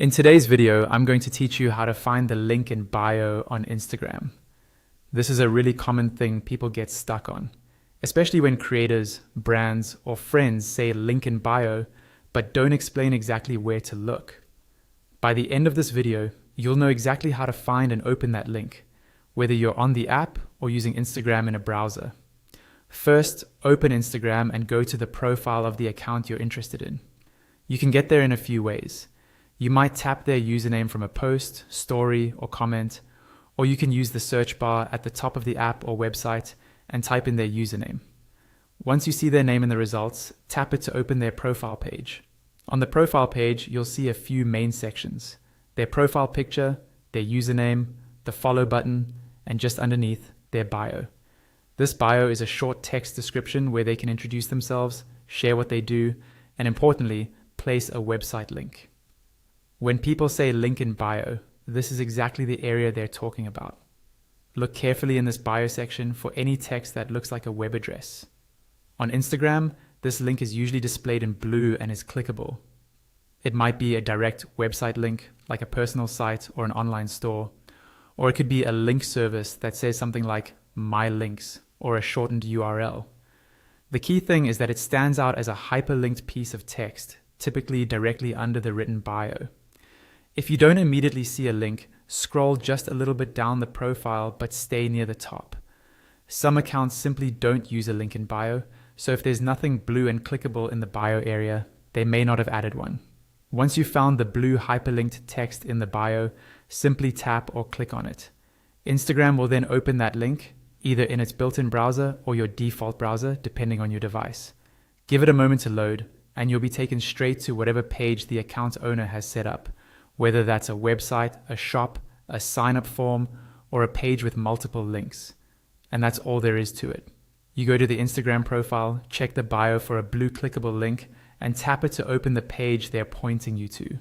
In today's video, I'm going to teach you how to find the link in bio on Instagram. This is a really common thing people get stuck on, especially when creators, brands, or friends say link in bio, but don't explain exactly where to look. By the end of this video, you'll know exactly how to find and open that link, whether you're on the app or using Instagram in a browser. First, open Instagram and go to the profile of the account you're interested in. You can get there in a few ways. You might tap their username from a post, story, or comment, or you can use the search bar at the top of the app or website and type in their username. Once you see their name in the results, tap it to open their profile page. On the profile page, you'll see a few main sections: their profile picture, their username, the follow button, and just underneath, their bio. This bio is a short text description where they can introduce themselves, share what they do, and importantly, place a website link. When people say link in bio, this is exactly the area they're talking about. Look carefully in this bio section for any text that looks like a web address. On Instagram, this link is usually displayed in blue and is clickable. It might be a direct website link, like a personal site or an online store, or it could be a link service that says something like My Links or a shortened URL. The key thing is that it stands out as a hyperlinked piece of text, typically directly under the written bio. If you don't immediately see a link, scroll just a little bit down the profile but stay near the top. Some accounts simply don't use a link in bio, so if there's nothing blue and clickable in the bio area, they may not have added one. Once you've found the blue hyperlinked text in the bio, simply tap or click on it. Instagram will then open that link, either in its built-in browser or your default browser, depending on your device. Give it a moment to load, and you'll be taken straight to whatever page the account owner has set up, whether that's a website, a shop, a sign-up form, or a page with multiple links. And that's all there is to it. You go to the Instagram profile, check the bio for a blue clickable link, and tap it to open the page they're pointing you to.